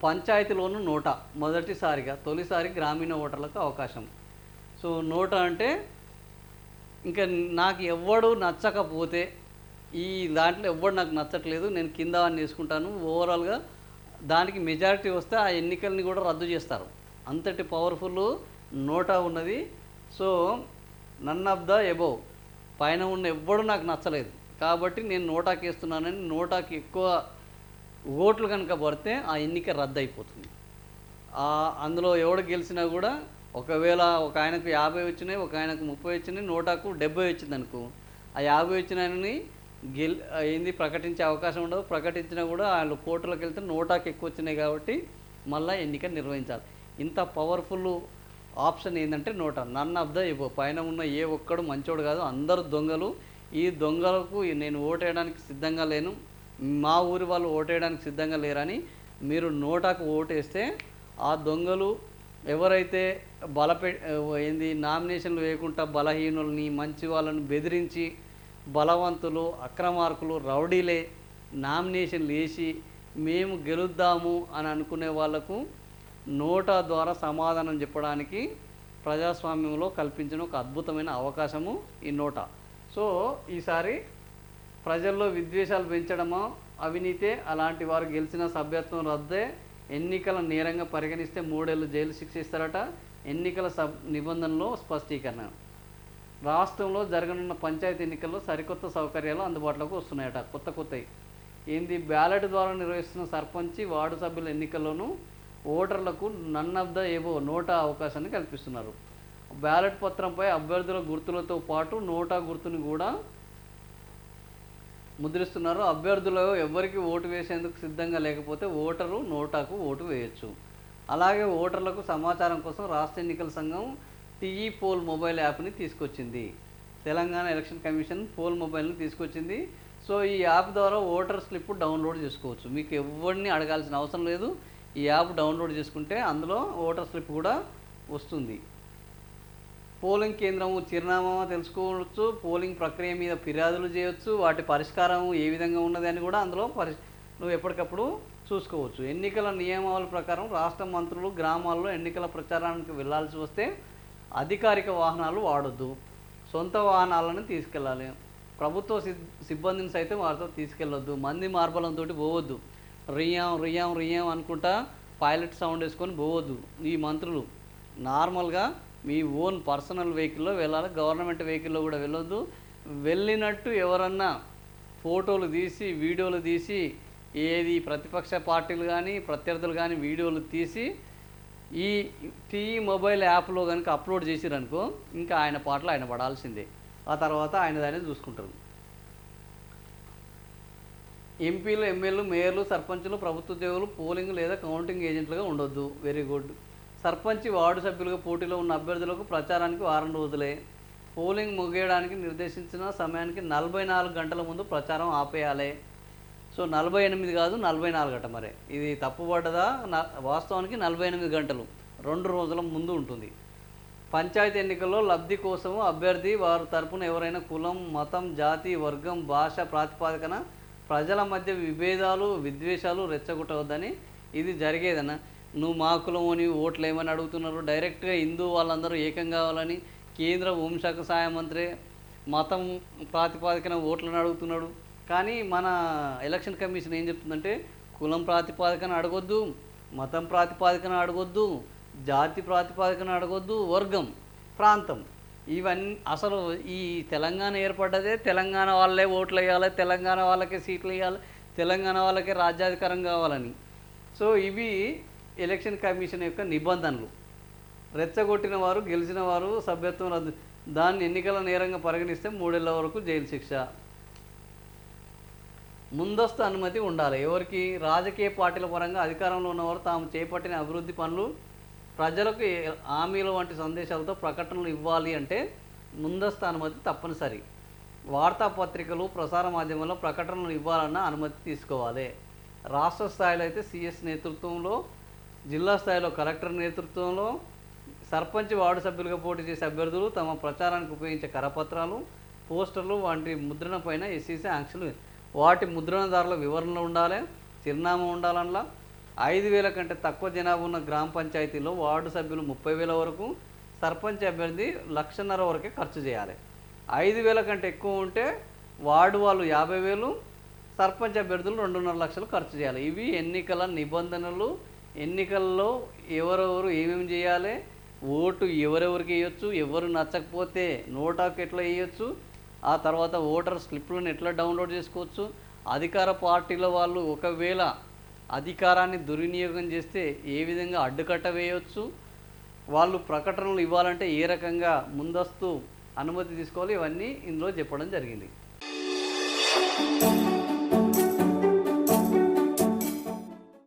పంచాయతీలోను నోటా మొదటిసారిగా తొలిసారి గ్రామీణ ఓటర్లకు అవకాశం. సో నోటా అంటే ఇంకా నాకు ఎవ్వడు నచ్చకపోతే ఈ దాంట్లో ఎవ్వడు నాకు నచ్చట్లేదు, నేను కింద అని వేసుకుంటాను. ఓవరాల్గా దానికి మెజారిటీ వస్తే ఆ ఎన్నికల్ని కూడా రద్దు చేస్తారు. అంతటి పవర్ఫుల్ నోటా ఉన్నది. So none of the above, పైన ఉన్న ఎవ్వడు నాకు నచ్చలేదు కాబట్టి నేను నోటాకి వేస్తున్నానని, నోటాకి ఎక్కువ ఓట్లు కనుక పడితే ఆ ఎన్నిక రద్దు అయిపోతుంది. అందులో ఎవడు గెలిచినా కూడా ఒకవేళ ఒక ఆయనకు 50 వచ్చినాయి, ఒక ఆయనకు 30 వచ్చినాయి, నోటాకు 70 వచ్చింది అనుకో, ఆ 50 వచ్చిన ఆయనని ఏంది ప్రకటించే అవకాశం ఉండదు. ప్రకటించినా కూడా వాళ్ళు కోర్టులోకి వెళ్తే నోటాకు ఎక్కువ వచ్చినాయి కాబట్టి మళ్ళీ ఎన్నిక నిర్వహించాలి. ఇంత పవర్ఫుల్ ఆప్షన్ ఏంటంటే నోటా, నన్ ఆఫ్ ద ఎబో. పైన ఉన్న ఏ ఒక్కడు మంచోడు కాదు, అందరూ దొంగలు. ఈ దొంగలకు నేను ఓటేయడానికి సిద్ధంగా లేను, మా ఊరి వాళ్ళు ఓటేయడానికి సిద్ధంగా లేరని మీరు నోటాకు ఓటేస్తే ఆ దొంగలు ఎవరైతే నామినేషన్లు వేయకుండా బలహీనుల్ని మంచి వాళ్ళని బెదిరించి బలవంతులు అక్రమార్కులు రౌడీలే నామినేషన్లు వేసి మేము గెలుద్దాము అని అనుకునే వాళ్లకు నోటా ద్వారా సమాధానం చెప్పడానికి ప్రజాస్వామ్యంలో కల్పించిన ఒక అద్భుతమైన అవకాశము ఈ నోటా. సో ఈసారి ప్రజల్లో విద్వేషాలు పెంచడమో అవినీతే, అలాంటి వారు గెలిచిన సభ్యత్వం రద్దే, ఎన్నికల నేరంగా పరిగణిస్తే 3 ఏళ్ళు జైలు శిక్ష ఇస్తారట. ఎన్నికల నిబంధనలో స్పష్టీకరణ. రాష్ట్రంలో జరగనున్న పంచాయతీ ఎన్నికల్లో సరికొత్త సౌకర్యాలు అందుబాటులోకి వస్తున్నాయట. కొత్తవి బ్యాలెట్ ద్వారా నిర్వహిస్తున్న సర్పంచి వార్డు సభ్యుల ఎన్నికల్లోనూ ఓటర్లకు నన్ ఆఫ్ ద ఎబో నోటా అవకాశాన్ని కల్పిస్తున్నారు. బ్యాలెట్ పత్రంపై అభ్యర్థుల గుర్తులతో పాటు నోటా గుర్తుని కూడా ముద్రిస్తున్నారు. అభ్యర్థులు ఎవరికి ఓటు వేసేందుకు సిద్ధంగా లేకపోతే ఓటరు నోటాకు ఓటు వేయొచ్చు. అలాగే ఓటర్లకు సమాచారం కోసం రాష్ట్ర ఎన్నికల సంఘం టీఈ పోల్ మొబైల్ యాప్ని తీసుకొచ్చింది. తెలంగాణ ఎలక్షన్ కమిషన్ పోల్ మొబైల్ని తీసుకొచ్చింది. సో ఈ యాప్ ద్వారా ఓటర్ స్లిప్ డౌన్లోడ్ చేసుకోవచ్చు. మీకు ఎవరిని అడగాల్సిన అవసరం లేదు. ఈ యాప్ డౌన్లోడ్ చేసుకుంటే అందులో ఓటర్ స్లిప్ కూడా వస్తుంది. పోలింగ్ కేంద్రం చిరునామా తెలుసుకోవచ్చు, పోలింగ్ ప్రక్రియ మీద ఫిర్యాదులు చేయవచ్చు, వాటి పరిష్కారం ఏ విధంగా ఉన్నది అని కూడా అందులో నువ్వు ఎప్పటికప్పుడు చూసుకోవచ్చు. ఎన్నికల నియమావళి ప్రకారం రాష్ట్ర మంత్రులు గ్రామాల్లో ఎన్నికల ప్రచారానికి వెళ్లాల్సి వస్తే అధికారిక వాహనాలు వాడొద్దు, సొంత వాహనాలను తీసుకెళ్ళాలి. ప్రభుత్వ సిబ్బందిని సైతం వారితో తీసుకెళ్ళొద్దు. మంది మార్బలంతో పోవద్దు. రియాం రియాం రియాం అనుకుంటా పైలట్ సౌండ్ వేసుకొని పోవద్దు. ఈ మంత్రులు నార్మల్గా మీ ఓన్ పర్సనల్ వెహికల్లో వెళ్ళాలి, గవర్నమెంట్ వెహికల్లో కూడా వెళ్ళొద్దు. వెళ్ళినట్టు ఎవరన్నా ఫోటోలు తీసి వీడియోలు తీసి ప్రతిపక్ష పార్టీలు కానీ ప్రత్యర్థులు కానీ వీడియోలు తీసి ఈ టీఈ మొబైల్ యాప్లో కనుక అప్లోడ్ చేసిరనుకో ఇంకా ఆయన పాటలు ఆయన పడాల్సిందే. ఆ తర్వాత ఆయన చూసుకుంటారు. ఎంపీలు ఎమ్మెల్యేలు మేయర్లు సర్పంచులు ప్రభుత్వ ఉద్యోగులు పోలింగ్ లేదా కౌంటింగ్ ఏజెంట్లుగా ఉండొద్దు. Very good. సర్పంచ్ వార్డు సభ్యులుగా పోటీలో ఉన్న అభ్యర్థులకు ప్రచారానికి 4 రోజులే. పోలింగ్ ముగియడానికి నిర్దేశించిన సమయానికి 44 గంటల ముందు ప్రచారం ఆపేయాలి. సో 48 కాదు 44 గంట. మరి ఇది తప్పుపడ్డదా? వాస్తవానికి 48 గంటలు 2 రోజుల ముందు ఉంటుంది. పంచాయతీ ఎన్నికల్లో లబ్ధి కోసం అభ్యర్థి వారి తరపున ఎవరైనా కులం మతం జాతి వర్గం భాష ప్రాతిపాదికన ప్రజల మధ్య విభేదాలు విద్వేషాలు రెచ్చగొట్టవద్దని. ఇది జరిగేదన్న నువ్వు మా కులం అని ఓట్లు ఏమని అడుగుతున్నారు. డైరెక్ట్గా హిందూ వాళ్ళందరూ ఏకం కావాలని కేంద్ర హోంశాఖ సహాయ మంత్రి మతం ప్రాతిపాదికన ఓట్లను అడుగుతున్నాడు. కానీ మన ఎలక్షన్ కమిషన్ ఏం చెప్తుందంటే కులం ప్రాతిపాదికన అడగొద్దు, మతం ప్రాతిపాదికన అడగొద్దు, జాతి ప్రాతిపాదికన అడగొద్దు, వర్గం ప్రాంతం ఇవన్నీ. అసలు ఈ తెలంగాణ ఏర్పడ్డదే తెలంగాణ వాళ్ళే ఓట్లు వేయాలి, తెలంగాణ వాళ్ళకే సీట్లు ఇవ్వాలి, తెలంగాణ వాళ్ళకే రాజ్యాధికారం కావాలని. సో ఇవి ఎలక్షన్ కమిషన్ యొక్క నిబంధనలు. రెచ్చగొట్టిన వారు గెలిచిన వారు సభ్యత్వం రద్దు, దాన్ని ఎన్నికల నేరంగా పరిగణిస్తే 3 ఏళ్ల వరకు జైలు శిక్ష. ముందస్తు అనుమతి ఉండాలి. ఎవరికి? రాజకీయ పార్టీల పరంగా అధికారంలో ఉన్నవారు తాము చేపట్టిన అభివృద్ధి పనులు ప్రజలకు హామీలు వంటి సందేశాలతో ప్రకటనలు ఇవ్వాలి అంటే ముందస్తు అనుమతి తప్పనిసరి. వార్తాపత్రికలు ప్రసార మాధ్యమంలో ప్రకటనలు ఇవ్వాలన్న అనుమతి తీసుకోవాలి. రాష్ట్ర స్థాయిలో అయితే సిఎస్ నేతృత్వంలో, జిల్లా స్థాయిలో కలెక్టర్ నేతృత్వంలో సర్పంచ్ వార్డు సభ్యులుగా పోటీ చేసే అభ్యర్థులు తమ ప్రచారానికి ఉపయోగించే కరపత్రాలు పోస్టర్లు వంటి ముద్రణ పైన ఎస్ఈసీ ఆంక్షలు. వాటి ముద్రణదారుల వివరణలు ఉండాలి, చిరునామా ఉండాలన్నా. 5,000 కంటే తక్కువ జనాభా ఉన్న గ్రామ పంచాయతీలో వార్డు సభ్యులు 30,000 వరకు, సర్పంచ్ అభ్యర్థి 1,50,000 వరకే ఖర్చు చేయాలి. 5,000 కంటే ఎక్కువ ఉంటే వార్డు వాళ్ళు 50,000, సర్పంచ్ అభ్యర్థులు 2.5 లక్షలు ఖర్చు చేయాలి. ఇవి ఎన్నికల నిబంధనలు. ఎన్నికల్లో ఎవరెవరు ఏమేమి చేయాలి, ఓటు ఎవరెవరికి వేయొచ్చు, ఎవరు నచ్చకపోతే నోటాకు ఎట్లా వేయొచ్చు, ఆ తర్వాత ఓటర్ స్లిప్లను ఎట్లా డౌన్లోడ్ చేసుకోవచ్చు, అధికార పార్టీల వాళ్ళు ఒకవేళ అధికారాన్ని దుర్వినియోగం చేస్తే ఏ విధంగా అడ్డుకట్ట వేయొచ్చు, వాళ్ళు ప్రకటనలు ఇవ్వాలంటే ఏ రకంగా ముందస్తు అనుమతి తీసుకోవాలి, ఇవన్నీ ఇందులో చెప్పడం జరిగింది.